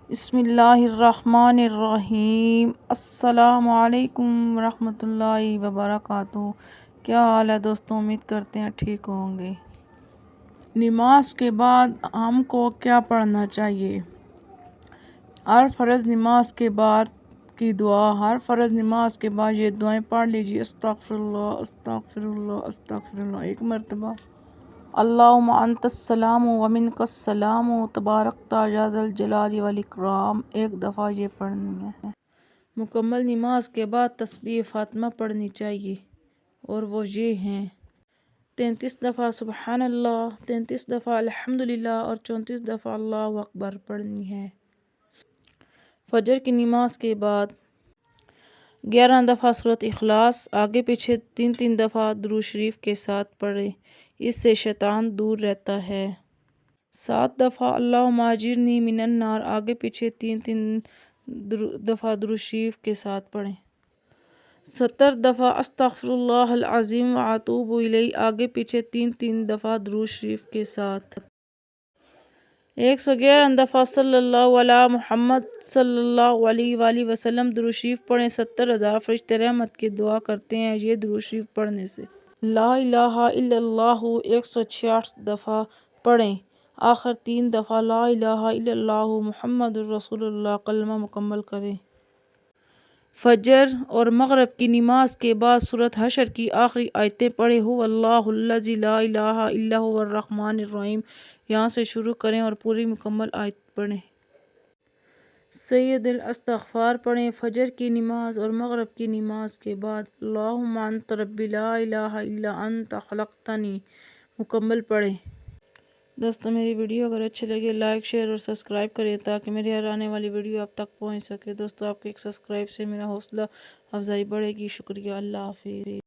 بسم اللہ الرحمن الرحیم۔ السلام علیکم ورحمۃ اللہ وبرکاتہ۔ کیا حال ہے دوستوں؟ امید کرتے ہیں ٹھیک ہوں گے۔ نماز کے بعد ہم کو کیا پڑھنا چاہیے؟ ہر فرض نماز کے بعد کی دعا، ہر فرض نماز کے بعد یہ دعائیں پڑھ لیجیے۔ استغفر اللہ استغفر اللہ استغفر اللہ ایک مرتبہ، اللہم انت السلام و منک السلام تبارکت یا ذا الجلال والاکرام ایک دفعہ یہ پڑھنی ہے۔ مکمل نماز کے بعد تسبیح فاطمہ پڑھنی چاہیے، اور وہ یہ ہیں: 33 دفعہ سبحان اللہ، 33 دفعہ الحمدللہ اور 34 دفعہ اللہ اکبر پڑھنی ہے۔ فجر کی نماز کے بعد 11 دفعہ سورۃ اخلاص آگے پیچھے 3 دفعہ درود شریف کے ساتھ پڑھیں، اس سے شیطان دور رہتا ہے۔ 7 دفعہ اللہم اجرنی من النار آگے پیچھے 3 دفعہ درود شریف کے ساتھ پڑھیں۔ 70 دفعہ استغفر اللہ العظیم واتوب الیہ آگے پیچھے 3 دفعہ درود شریف کے ساتھ۔ 111 دفعہ صلی اللہ علی محمد صلی اللہ علیہ وآلہ وسلم درود شریف پڑھیں۔ 70,000 فرشتے رحمت کی دعا کرتے ہیں یہ درود شریف پڑھنے سے۔ لا الہ الا اللہ 166 دفعہ پڑھیں، آخر 3 دفعہ لا الہ الا اللہ محمد الرسول اللہ کلمہ مکمل کریں۔ فجر اور مغرب کی نماز کے بعد سورۃ حشر کی آخری آیتیں پڑھیں۔ هو اللہ الذی لا الہ الا هو الرحمن الرحیم، یہاں سے شروع کریں اور پوری مکمل آیت پڑھیں۔ سید الاستغفار پڑھیں۔ فجر کی نماز اور مغرب کی نماز کے بعد اللہم انت ربی لا الہ الا انت خلقتنی مکمل پڑھیں۔ دوستوں میری ویڈیو اگر اچھی لگے لائک شیئر اور سبسکرائب کریں تاکہ میری ہر آنے والی ویڈیو آپ تک پہنچ سکے۔ دوستوں آپ کے ایک سبسکرائب سے میرا حوصلہ افزائی بڑھے گی۔ شکریہ۔ اللہ حافظ۔